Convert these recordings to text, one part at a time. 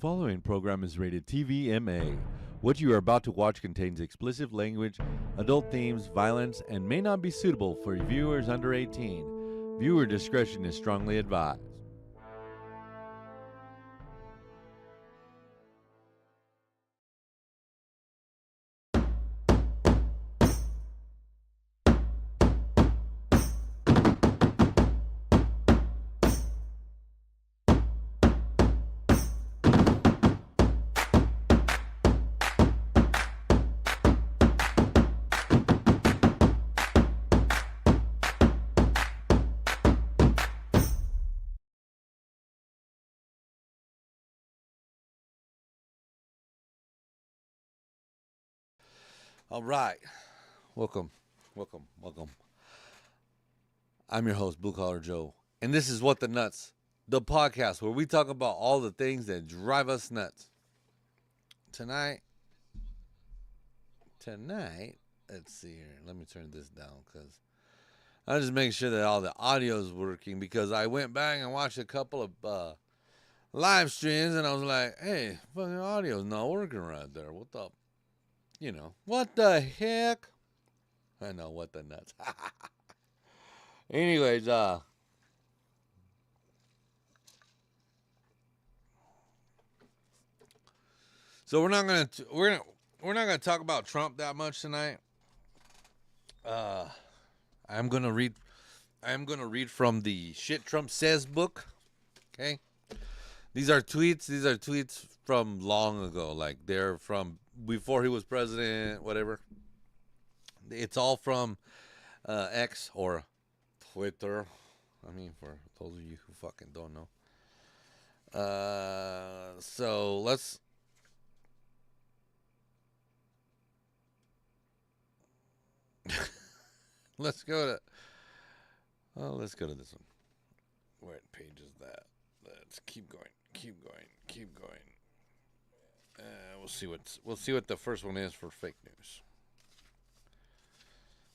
following program is rated TVMA. What you are about to watch contains explicit language, adult themes, violence, and may not be suitable for viewers under 18. Viewer discretion is strongly advised. All right. Welcome. I'm your host, Blue Collar Joe. And this is What the Nuts, the podcast where we talk about all the things that drive us nuts. Tonight, let's see here. Let me turn this down because I'm just making sure that all the audio is working because I went back and watched a couple of live streams and I was like, hey, fucking audio's not working right there. What the, what the heck? I know, what the nuts. Anyways, so we're not gonna talk about Trump that much tonight. I'm gonna read from the Shit Trump Says book. Okay, these are tweets from long ago, like they're from before he was president, whatever. It's all from X or Twitter. I mean, for those of you who fucking don't know. So let's go to this one. What page is that? Let's keep going. We'll see what the first one is for fake news.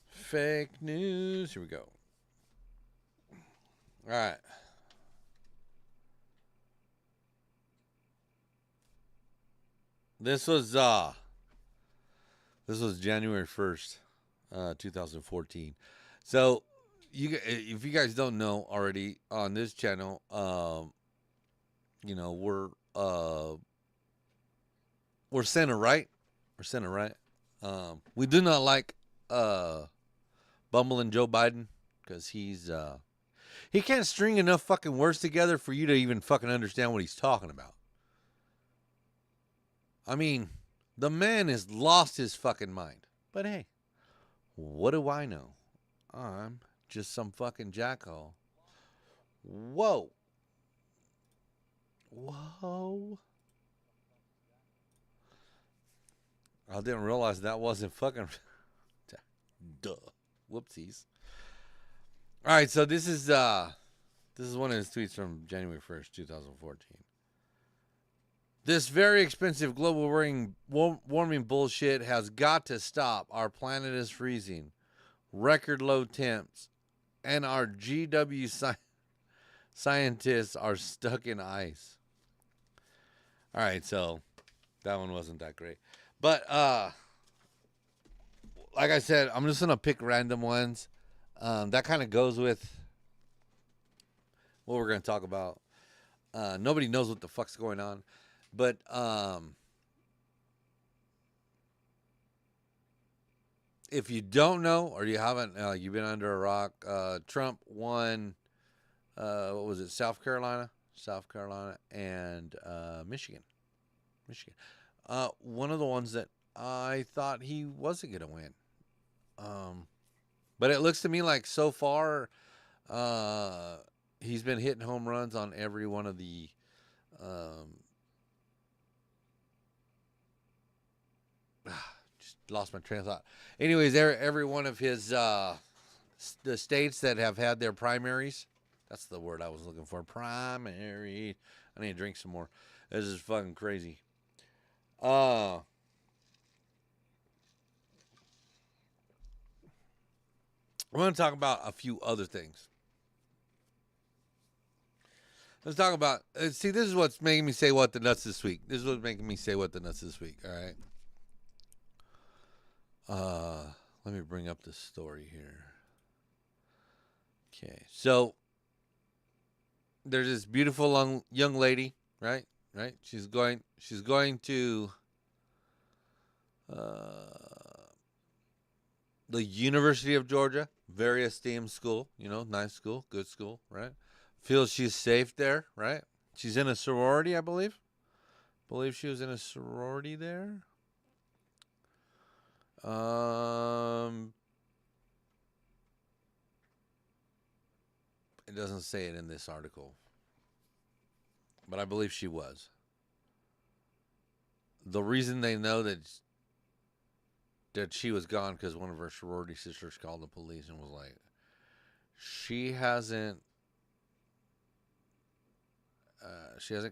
Fake news. Here we go. All right. This was January 1st, 2014. So, if you guys don't know already, on this channel, we're center right. We do not like bumbling Joe Biden because he can't string enough fucking words together for you to even fucking understand what he's talking about. I mean, the man has lost his fucking mind. But hey, what do I know? I'm just some fucking jackhole. Whoa. I didn't realize that wasn't fucking... Duh. Whoopsies. All right, so this is one of his tweets from January 1st, 2014. This very expensive global warming bullshit has got to stop. Our planet is freezing. Record low temps. And our GW scientists are stuck in ice. All right, so that one wasn't that great. But like I said, I'm just going to pick random ones. That kind of goes with what we're going to talk about. Nobody knows what the fuck's going on. But if you don't know or you haven't, you've been under a rock, Trump won, what was it, South Carolina, and Michigan. One of the ones that I thought he wasn't going to win. But it looks to me like so far he's been hitting home runs on every one of the just lost my train of thought. Anyways, every one of his the states that have had their primaries. That's the word I was looking for. Primary. I need to drink some more. This is fucking crazy. I'm going to talk about a few other things. Let's talk about. See, this is what's making me say what the nuts this week. This is what's making me say what the nuts this week. All right. Let me bring up the story here. Okay, so there's this beautiful young lady, right? Right. She's going to the University of Georgia, very esteemed school. You know, nice school, good school, right? Feels she's safe there, right? She's in a sorority, I believe. Believe she was in a sorority there. It doesn't say it in this article, but I believe she was. The reason they know that she was gone because one of her sorority sisters called the police and was like, she hasn't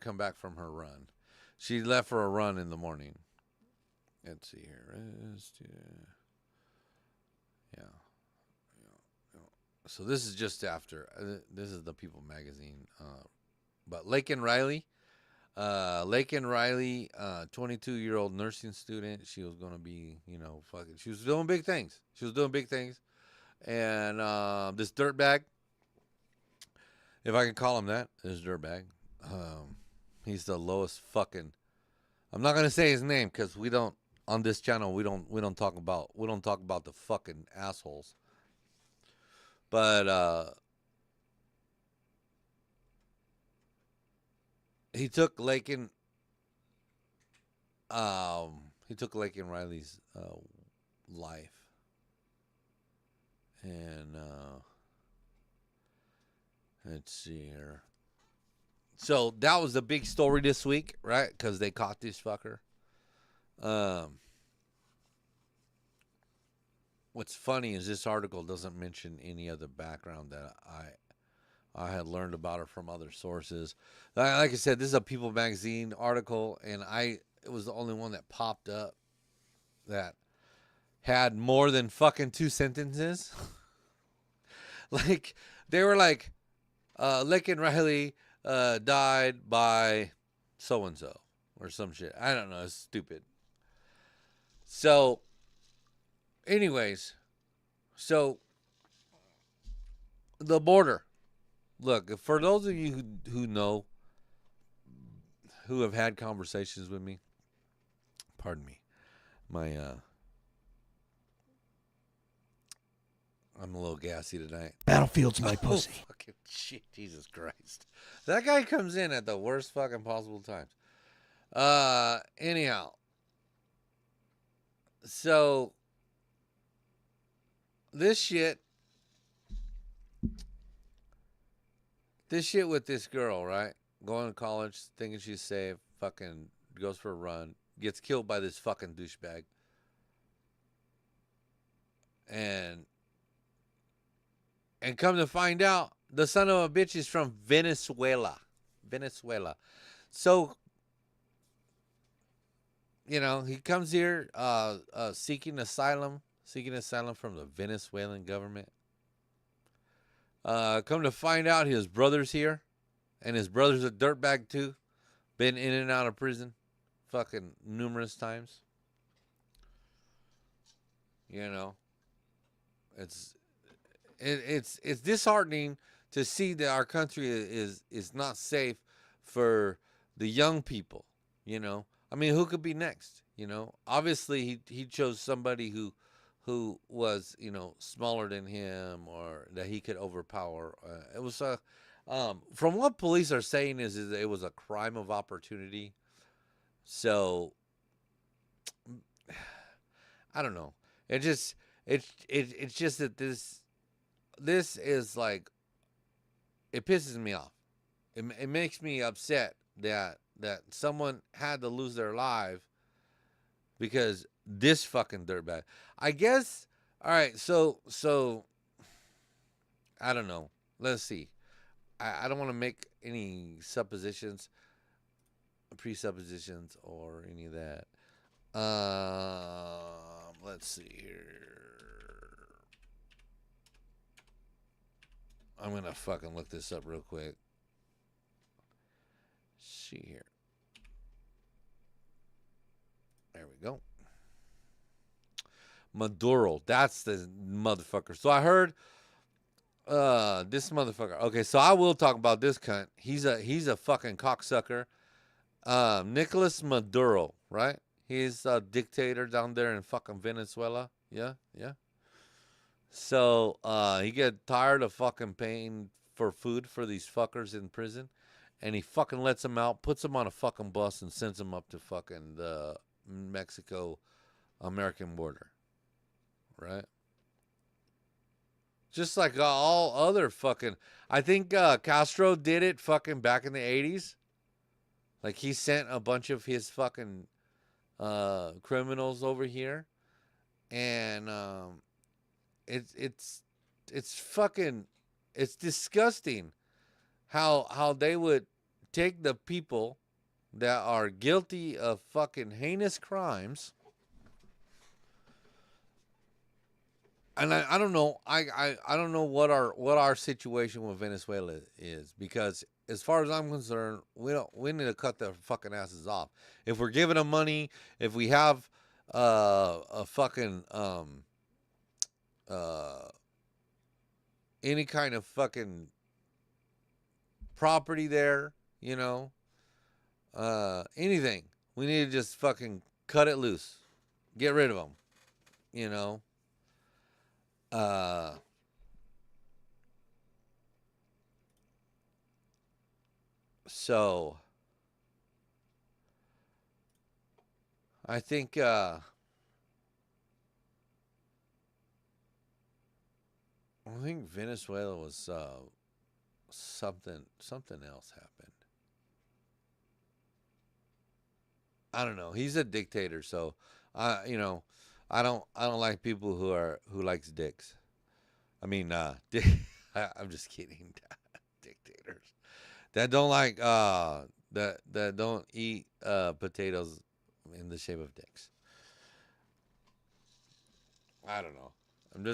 come back from her run. She left for a run in the morning. Let's see here. Yeah. So this is just after. This is the People magazine. But Lake and Riley, 22-year-old nursing student. She was gonna be, fucking. She was doing big things. And this dirtbag, if I can call him that, this dirtbag. He's the lowest fucking. I'm not gonna say his name because we don't on this channel. We don't talk about the fucking assholes. But he took Lake and Riley's life, and let's see here. So that was the big story this week, right? Because they caught this fucker. What's funny is this article doesn't mention any other background that I had learned about her from other sources. Like I said, this is a People magazine article, and it was the only one that popped up that had more than fucking 2 sentences. Like they were like, Lick and Riley died by so and so or some shit. I don't know. It's stupid. So, anyways, the border. Look, for those of you who know, who have had conversations with me, pardon me, I'm a little gassy tonight. Battlefield's my pussy. Fucking shit, Jesus Christ. That guy comes in at the worst fucking possible times. Anyhow. So, this shit with this girl, right? Going to college, thinking she's safe, fucking goes for a run, gets killed by this fucking douchebag. And come to find out, the son of a bitch is from Venezuela. So, he comes here seeking asylum from the Venezuelan government. Come to find out, his brother's here, and his brother's a dirtbag too. Been in and out of prison, fucking numerous times. It's disheartening to see that our country is not safe for the young people. I mean, who could be next? Obviously he chose somebody who was smaller than him or that he could overpower. It was from what police are saying is it was a crime of opportunity. So I don't know. It's just that this is like, it pisses me off. It makes me upset that someone had to lose their life because this fucking dirtbag. I guess. All right. So I don't know. Let's see. I don't want to make any presuppositions, or any of that. Let's see here. I'm gonna fucking look this up real quick. see here. There we go. Maduro. That's the motherfucker. So I heard this motherfucker. Okay, so I will talk about this cunt. He's a fucking cocksucker. Nicolas Maduro, right? He's a dictator down there in fucking Venezuela. Yeah, yeah. So he get tired of fucking paying for food for these fuckers in prison, and he fucking lets them out, puts them on a fucking bus, and sends them up to fucking the Mexico American border, right? Just like all other fucking. I think Castro did it fucking back in the 80s. Like he sent a bunch of his fucking criminals over here, and it's it's fucking it's disgusting how they would take the people that are guilty of fucking heinous crimes. And I don't know I don't know what our situation with Venezuela is, because as far as I'm concerned, we need to cut their fucking asses off. If we're giving them money, if we have a fucking uh any kind of fucking property there, anything, we need to just fucking cut it loose, get rid of them, you know. Uh, so I think Venezuela was something else happened. I don't know. He's a dictator, so I don't like people who likes dicks. I mean, I'm just kidding. Dictators that don't like that don't eat potatoes in the shape of dicks. I don't know.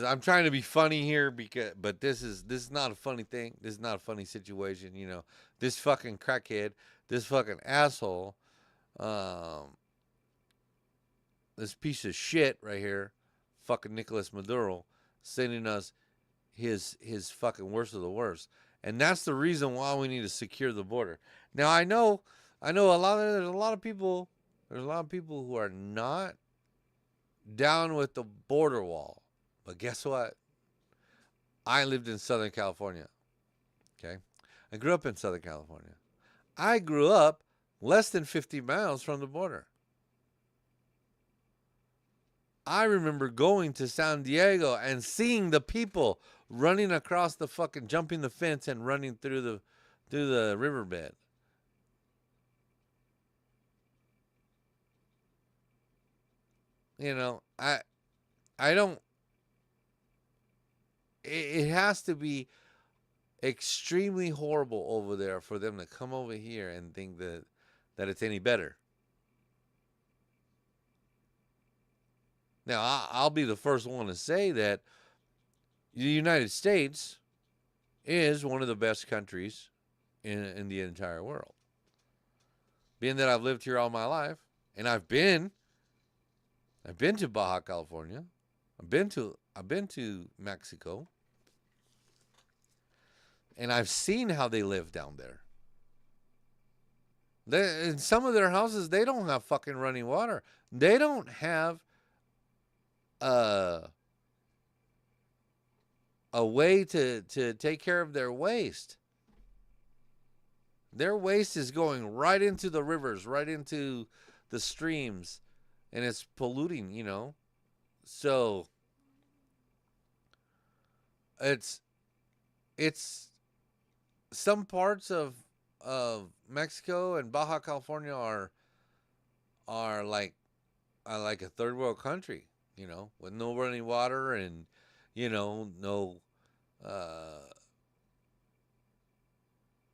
I'm trying to be funny here, but this is not a funny thing. This is not a funny situation. This fucking crackhead, this fucking asshole, um, this piece of shit right here, fucking Nicolas Maduro, sending us his fucking worst of the worst, and that's the reason why we need to secure the border. Now I know there's a lot of people who are not down with the border wall, but guess what? I lived in Southern California. Okay, I grew up in Southern California. I grew up less than 50 miles from the border. I remember going to San Diego and seeing the people running across the fucking jumping the fence and running through the riverbed. I don't. It has to be extremely horrible over there for them to come over here and think that it's any better. Now I'll be the first one to say that the United States is one of the best countries in the entire world. Being that I've lived here all my life, and I've been to Baja California, I've been to Mexico, and I've seen how they live down there. In some of their houses, they don't have fucking running water. They don't have a a way to take care of their waste. Their waste is going right into the rivers, right into the streams, and it's polluting. So it's it's some parts of Mexico and Baja California are like a third world country, with no running water and no uh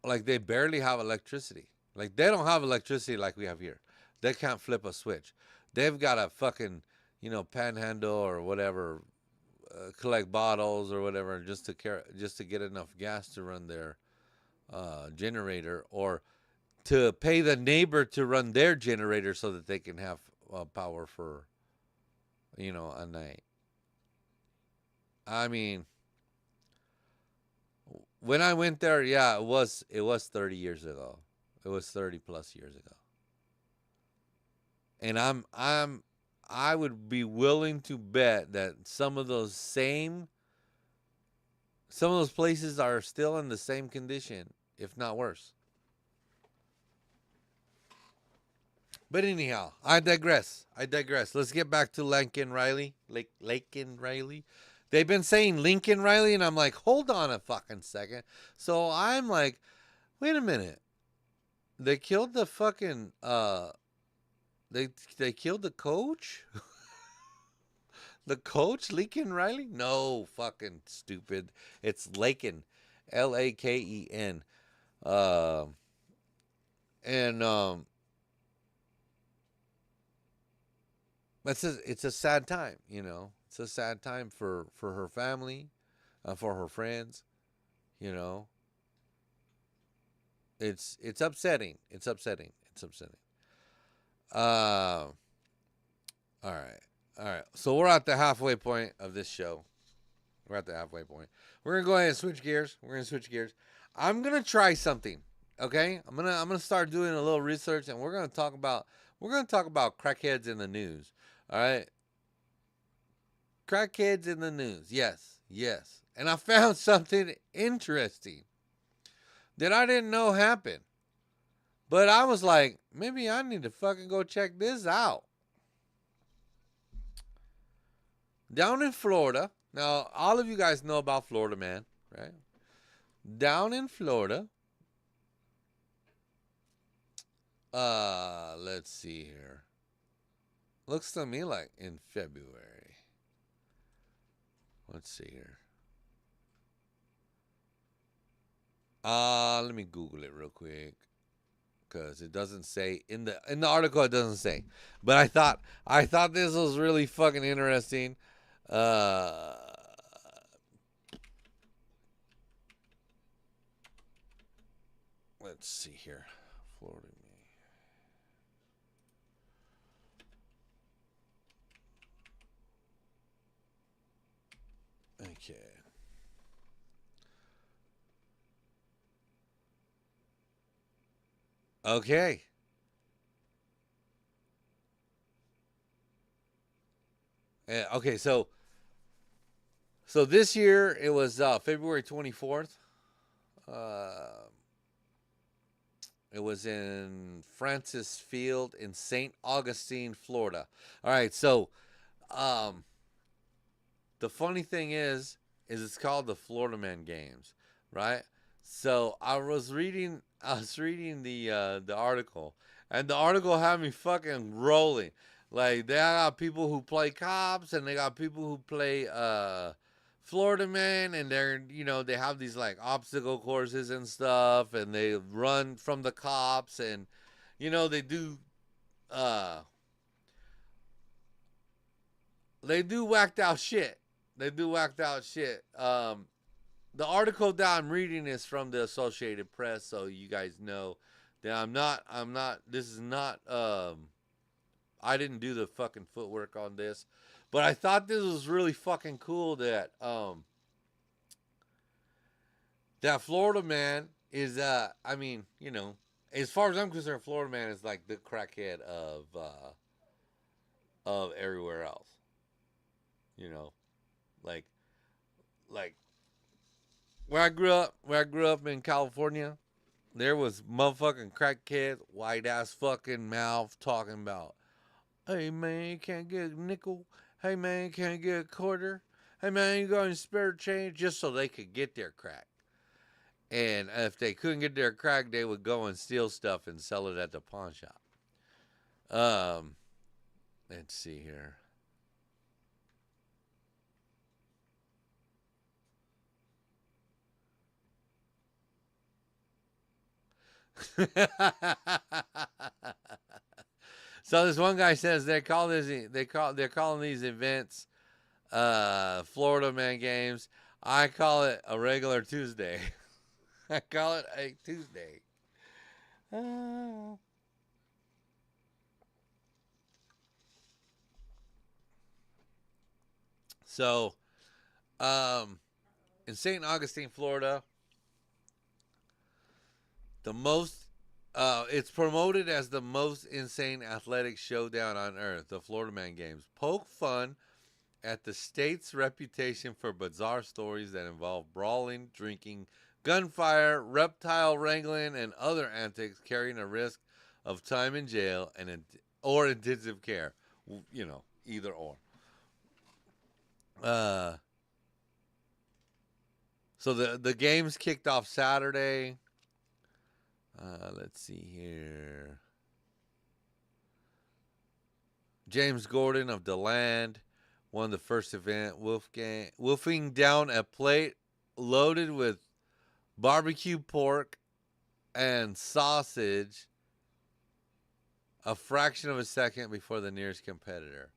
like they barely have electricity. Like they don't have electricity like we have here. They can't flip a switch. They've got to fucking panhandle or whatever, collect bottles or whatever just to get enough gas to run their generator, or to pay the neighbor to run their generator so that they can have power for a night. I mean, when I went there, yeah, it was 30 years ago. It was 30 plus years ago. And I would be willing to bet that some of those places are still in the same condition, if not worse. But anyhow, I digress. I digress. Let's get back to Lincoln Riley. Lincoln Riley. They've been saying Lincoln Riley, and I'm like, hold on a fucking second. So I'm like, wait a minute. They killed the fucking they killed the coach? The coach, Lincoln Riley? No, fucking stupid. It's Laken. Laken. Uh and it's a sad time. It's a sad time for her family, for her friends, you know. It's upsetting. It's upsetting. It's upsetting. Uh all right. All right. So we're at the halfway point of this show. We're at the halfway point. We're gonna go ahead and switch gears. We're gonna switch gears. I'm gonna try something. Okay? I'm gonna start doing a little research, and we're gonna talk about crackheads in the news. All right? Crackheads in the news. Yes. Yes. And I found something interesting that I didn't know happened. But I was like, maybe I need to fucking go check this out. Down in Florida. Now, all of you guys know about Florida, man, right? Down in Florida. Let's see here. Looks to me like in February. Let's see here. Let me Google it real quick. Because it doesn't say in the article. It doesn't say, but I thought this was really fucking interesting. Uh, let's see here, Florida. Okay. Okay. Okay. So this year it was February 24th. Uh, it was in Francis Field in St. Augustine, Florida. All right. So um, the funny thing is it's called the Florida Man Games, right? So I was reading the article, and the article had me fucking rolling. Like they got people who play cops, and they got people who play Florida Man, and they have these like obstacle courses and stuff, and they run from the cops, and they do uh whacked out shit. They do whacked out shit. The article that I'm reading is from the Associated Press, so you guys know that I'm not. This is not. I didn't do the fucking footwork on this, but I thought this was really fucking cool that Florida Man is. I mean, as far as I'm concerned, Florida Man is like the crackhead of everywhere else. You know, like like where I grew up in California, there was motherfucking crackheads, white ass fucking mouth talking about, hey man, can't get a nickel. Hey man, can't get a quarter. Hey man, you got any spare change? Just so they could get their crack. And if they couldn't get their crack, they would go and steal stuff and sell it at the pawn shop. Um, let's see here. So this one guy says they're calling these events Florida Man Games. I call it a regular Tuesday. I call it a Tuesday. So, um, in St. Augustine, Florida, the most it's promoted as the most insane athletic showdown on earth, the Florida Man Games. Poke fun at the state's reputation for bizarre stories that involve brawling, drinking, gunfire, reptile wrangling, and other antics, carrying a risk of time in jail or intensive care. You know, either or. Uh, so the games kicked off Saturday. Let's see here. James Gordon of DeLand won the first event, wolfing down a plate loaded with barbecue pork and sausage a fraction of a second before the nearest competitor.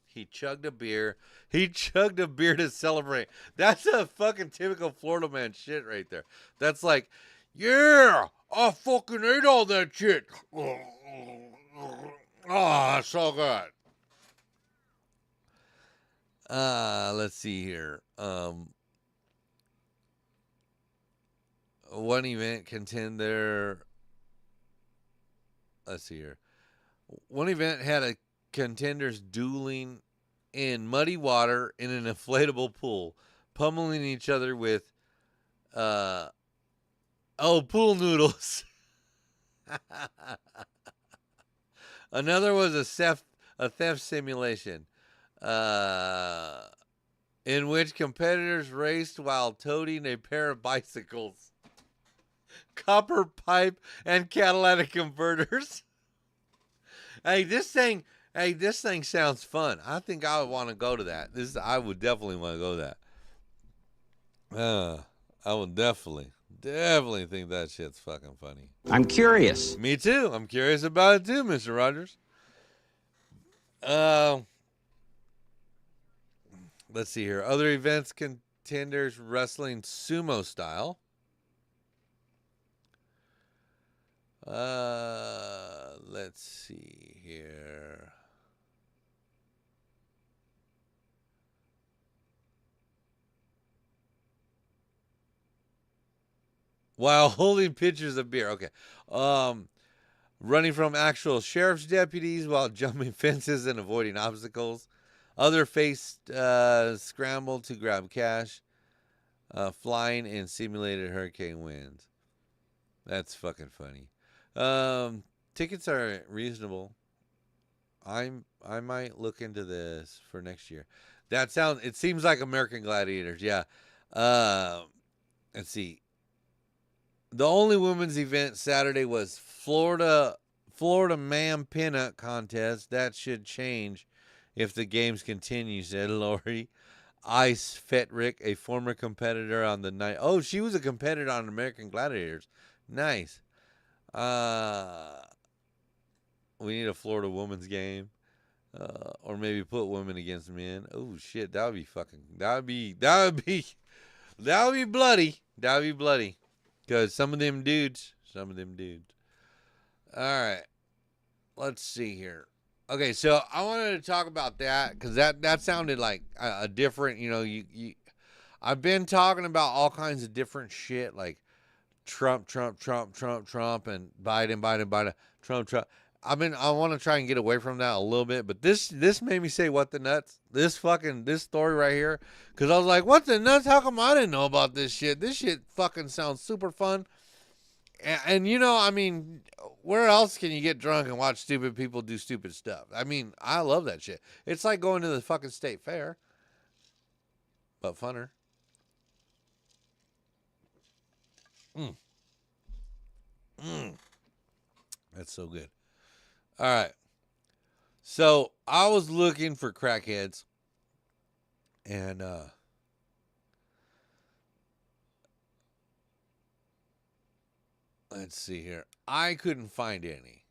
He chugged a beer. He chugged a beer to celebrate. That's a fucking typical Florida man shit right there. That's like, yeah, I fucking ate all that shit. Oh, so good. Let's see here. One event contender. Let's see here. One event had a contenders dueling in muddy water in an inflatable pool, pummeling each other with pool noodles. Another was a theft simulation, in which competitors raced while toting a pair of bicycles, copper pipe, and catalytic converters. Hey, this thing sounds fun. I think I would want to go to that. I would definitely want to go to that. I would definitely think that shit's fucking funny. I'm curious. Me too. I'm curious about it too, Mr. Rogers. Let's see here. Other events contenders wrestling sumo style. Let's see here. While holding pitchers of beer. Okay. Running from actual sheriff's deputies while jumping fences and avoiding obstacles. Other faced scramble to grab cash. Flying in simulated hurricane winds. That's fucking funny. Tickets are reasonable. I might look into this for next year. It seems like American Gladiators, yeah. Let's see. The only women's event Saturday was Florida Man Pinup Contest. That should change if the games continue, said Lori. Ice Fetrick, a former competitor on the night. Oh, she was a competitor on American Gladiators. Nice. We need a Florida women's game. Or maybe put women against men. Oh shit, that would be bloody. That would be bloody. Cause some of them dudes. All right. Let's see here. Okay, so I wanted to talk about that because that sounded like a different. I've been talking about all kinds of different shit like Trump, and Biden, Trump. I want to try and get away from that a little bit, but this made me say, what the nuts? This story right here, because I was like, what the nuts? How come I didn't know about this shit? This shit fucking sounds super fun. And where else can you get drunk and watch stupid people do stupid stuff? I mean, I love that shit. It's like going to the fucking state fair, but funner. That's so good. All right. So I was looking for crackheads, and let's see here. I couldn't find any.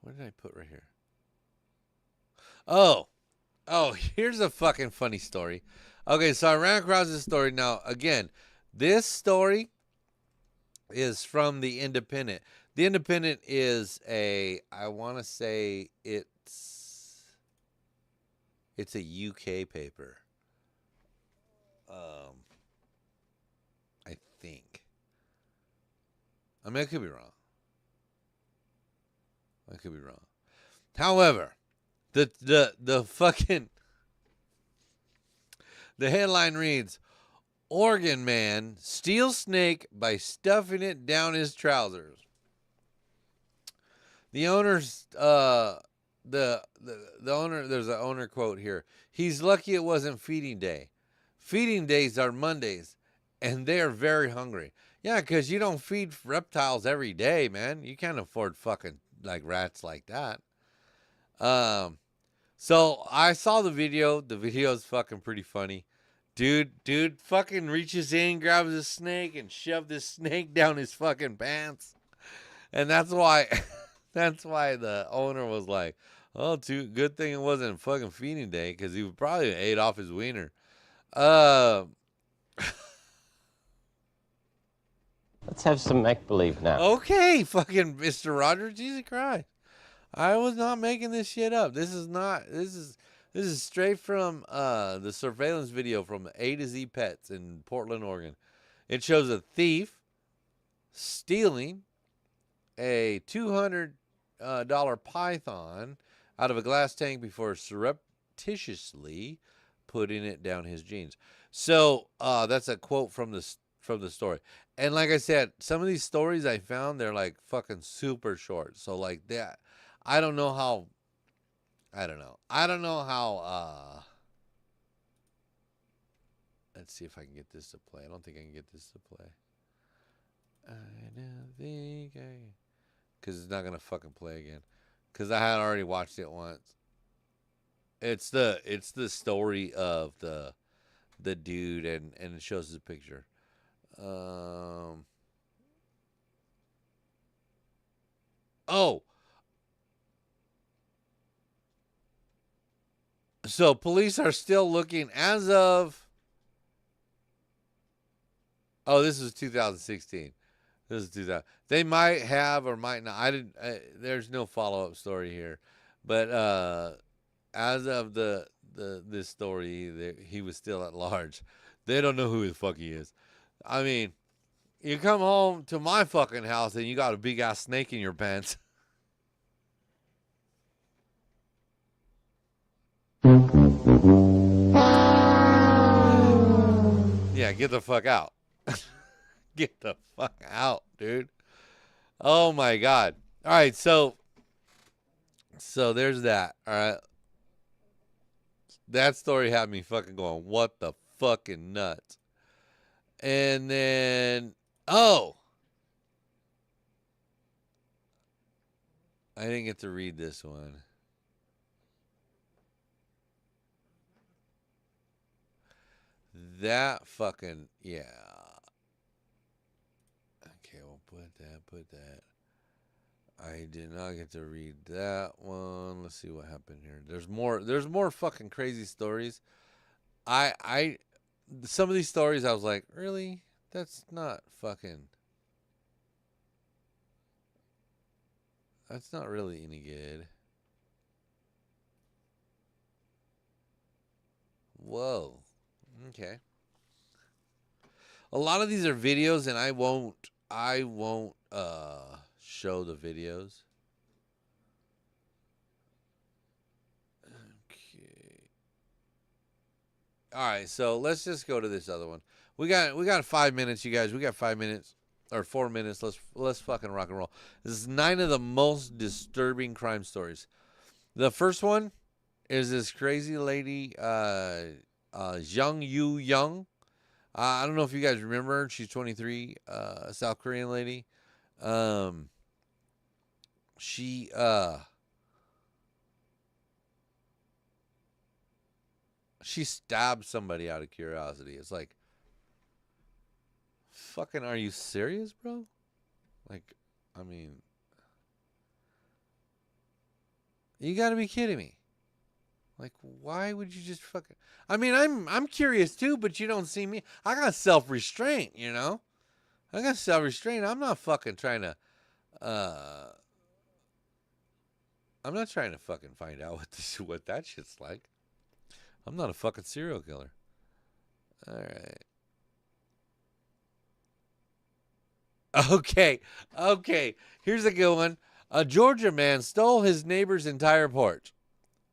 What did I put right here? Oh, here's a fucking funny story. Okay, so I ran across this story. Now, again, this story is from the Independent. The Independent is I want to say it's a UK paper. Um, I think. I mean, I could be wrong. I could be wrong. However, the fucking the headline reads: Oregon man steals snake by stuffing it down his trousers. The owner's the owner, there's an owner quote here. He's lucky it wasn't feeding day. Feeding days are Mondays, and they are very hungry. Yeah, because you don't feed reptiles every day, man. You can't afford fucking like rats like that. Um, so I saw the video. The video is fucking pretty funny. Dude fucking reaches in, grabs a snake, and shoves this snake down his fucking pants. And that's why that's why the owner was like, "Oh, too good thing it wasn't fucking feeding day, because he would probably ate off his wiener." Uh, Let's have some make believe now. okay, fucking Mr. Rogers, Jesus Christ. I was not making this shit up. This is straight from the surveillance video from A to Z Pets in Portland, Oregon. It shows a thief stealing a $200 python out of a glass tank before surreptitiously putting it down his jeans. So that's a quote from the story. And like I said, some of these stories I found, they're like fucking super short. So like that, I don't know how. I don't know. I don't know how. Let's see if I can get this to play. I don't think I can get this to play. I don't think I. Because it's not gonna fucking play again. Because I had already watched it once. It's the story of the dude, and it shows his picture. Oh, so police are still looking as of. Oh, this is 2016. This is 2000. They might have or might not. I didn't. There's no follow up story here, but as of this story, he was still at large. They don't know who the fuck he is. I mean, you come home to my fucking house and you got a big ass snake in your pants. Yeah, get the fuck out. Get the fuck out, dude. Oh my god. All right, so there's that. All right. That story had me fucking going, what the fucking nuts. And then I didn't get to read this one. That fucking yeah. Okay, we'll put that. I did not get to read that one. Let's see what happened here. There's more fucking crazy stories. I some of these stories I was like, really? That's not fucking that's not really any good. Whoa. Okay. A lot of these are videos, and I won't show the videos. Okay. All right, so let's just go to this other one. We got 5 minutes, you guys. We got 5 minutes or 4 minutes. Let's fucking rock and roll. This is 9 of the most disturbing crime stories. The first one is this crazy lady, Jung Yu Young. I don't know if you guys remember her. She's 23, South Korean lady. She she stabbed somebody out of curiosity. It's like, fucking, are you serious, bro? Like, I mean, you got to be kidding me. Like, why would you just fucking? I mean, I'm curious too, but you don't see me. I got self restraint, you know. I got self-restraint. I'm not fucking trying to. Uh, I'm not trying to fucking find out what that shit's like. I'm not a fucking serial killer. All right. Okay. Okay. Here's a good one. A Georgia man stole his neighbor's entire porch.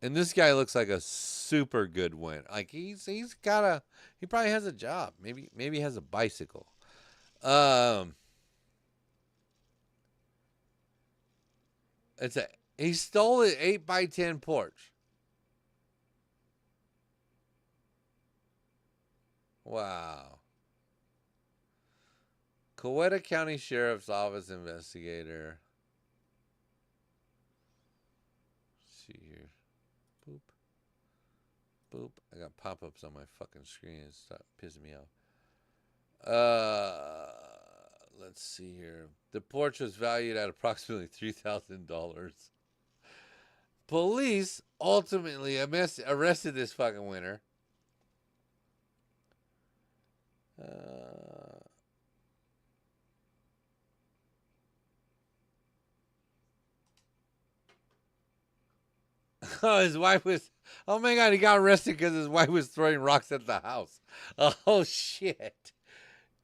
And this guy looks like a super good one. Like he's got a he probably has a job. Maybe he has a bicycle. Um it's a he stole an 8x10 porch. Wow. Coweta County Sheriff's Office investigator. Let's see here. Boop. Boop. I got pop-ups on my fucking screen. Stop pissing me off. Let's see here. The porch was valued at approximately $3,000. Police ultimately arrested this fucking winner. Oh, his wife was. Oh my god, he got arrested because his wife was throwing rocks at the house. Oh shit.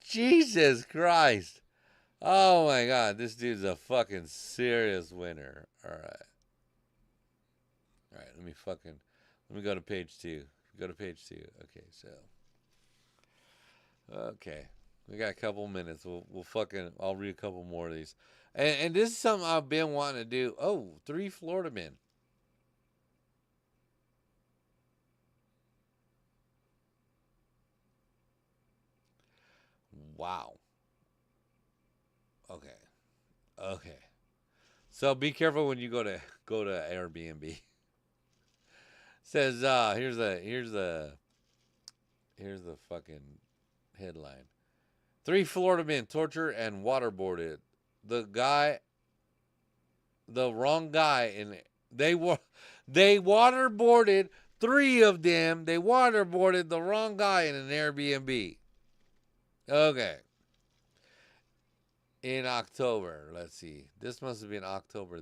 Jesus Christ. Oh my god, this dude's a fucking serious winner. Alright. Alright, let me go to page 2. Go to page 2. Okay, so. Okay. We got a couple minutes. I'll read a couple more of these. And this is something I've been wanting to do. Oh, 3 Florida men. Wow. Okay. Okay. So be careful when you go to Airbnb. Says here's the fucking headline. 3 Florida men tortured and waterboarded. The wrong guy, and they waterboarded 3 of them. They waterboarded the wrong guy in an Airbnb. Okay. In October, let's see. This must have been October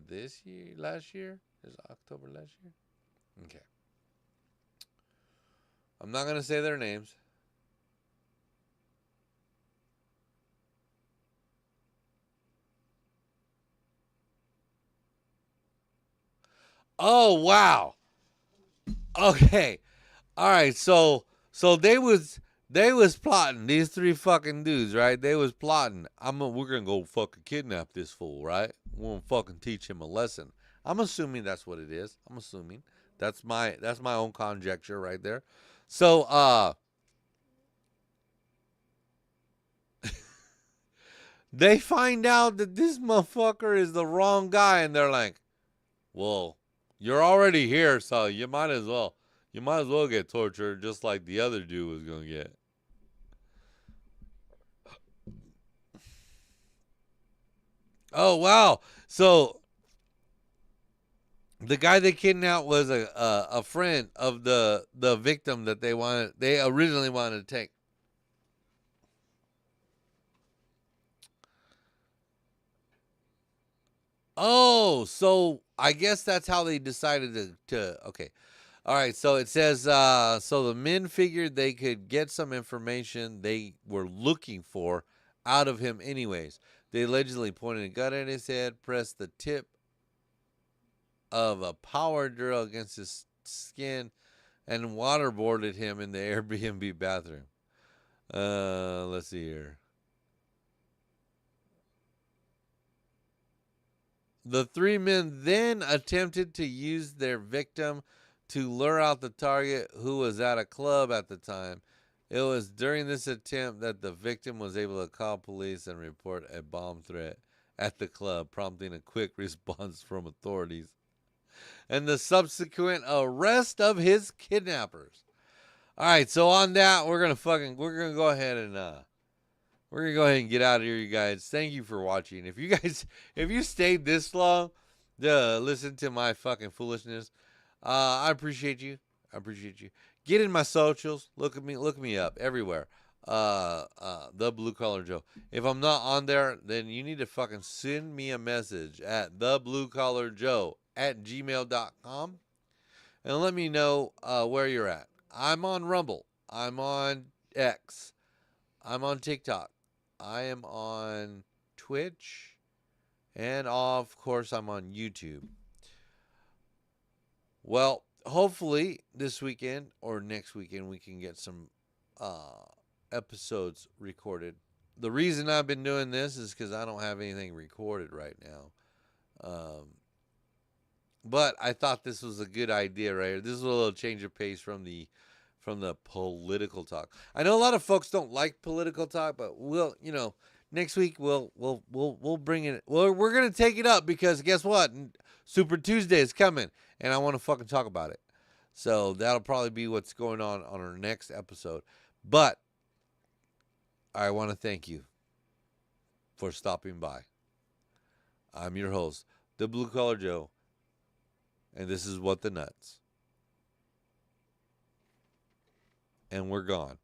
last year? Is it October last year? Okay. I'm not going to say their names. Oh, wow. Okay. All right. So they was plotting, these 3 fucking dudes, right? They was plotting. We're gonna go fucking kidnap this fool, right? We're gonna fucking teach him a lesson. I'm assuming that's what it is. I'm assuming. That's my own conjecture right there. So they find out that this motherfucker is the wrong guy, and they're like, well, you're already here, so you might as well get tortured just like the other dude was gonna get. Oh wow! So the guy they kidnapped was a friend of the victim that they originally wanted to take. Oh, so I guess that's how they decided to okay. All right, so it says so the men figured they could get some information they were looking for out of him anyways. They allegedly pointed a gun at his head, pressed the tip of a power drill against his skin, and waterboarded him in the Airbnb bathroom. Let's see here. The 3 men then attempted to use their victim to lure out the target, who was at a club at the time. It was during this attempt that the victim was able to call police and report a bomb threat at the club, prompting a quick response from authorities and the subsequent arrest of his kidnappers. All right, so on that, we're gonna go ahead and get out of here, you guys. Thank you for watching. If you stayed this long to listen to my fucking foolishness, I appreciate you. Get in my socials. Look me up everywhere. The Blue Collar Joe. If I'm not on there, then you need to fucking send me a message at thebluecollarjoe@gmail.com and let me know where you're at. I'm on Rumble. I'm on X. I'm on TikTok. I am on Twitch. And of course, I'm on YouTube. Well, hopefully this weekend or next weekend we can get some episodes recorded. The reason I've been doing this is because I don't have anything recorded right now. But I thought this was a good idea right here. This is a little change of pace from the political talk. I know a lot of folks don't like political talk, but next week we'll bring it. Well, we're gonna take it up because guess what? Super Tuesday is coming, and I want to fucking talk about it. So that'll probably be what's going on our next episode. But I want to thank you for stopping by. I'm your host, the Blue Collar Joe, and this is What the Nuts. And we're gone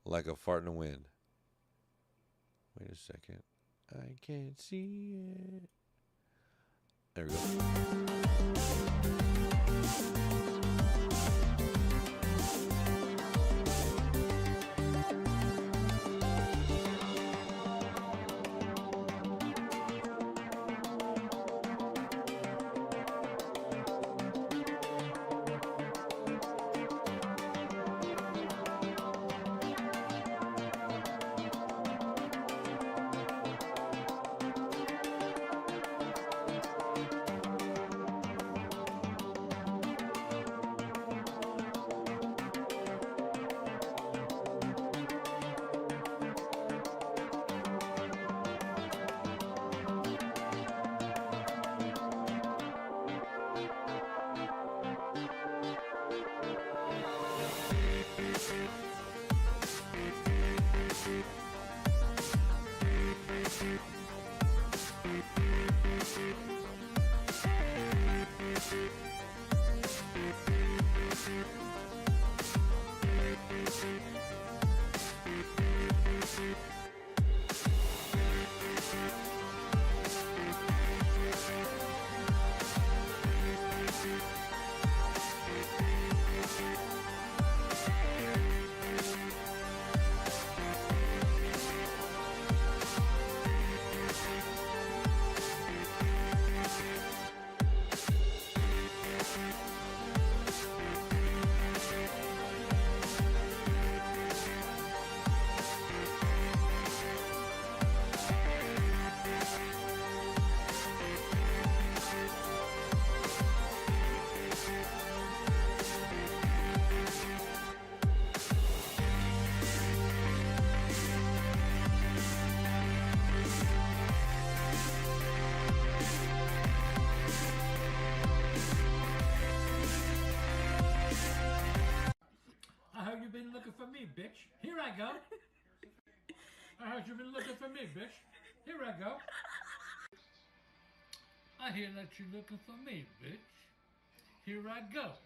like a fart in the wind. Wait a second. I can't see it. There we go. You've been looking for me, bitch. Here I go. I heard you've been looking for me, bitch. Here I go. I hear that you're looking for me, bitch. Here I go.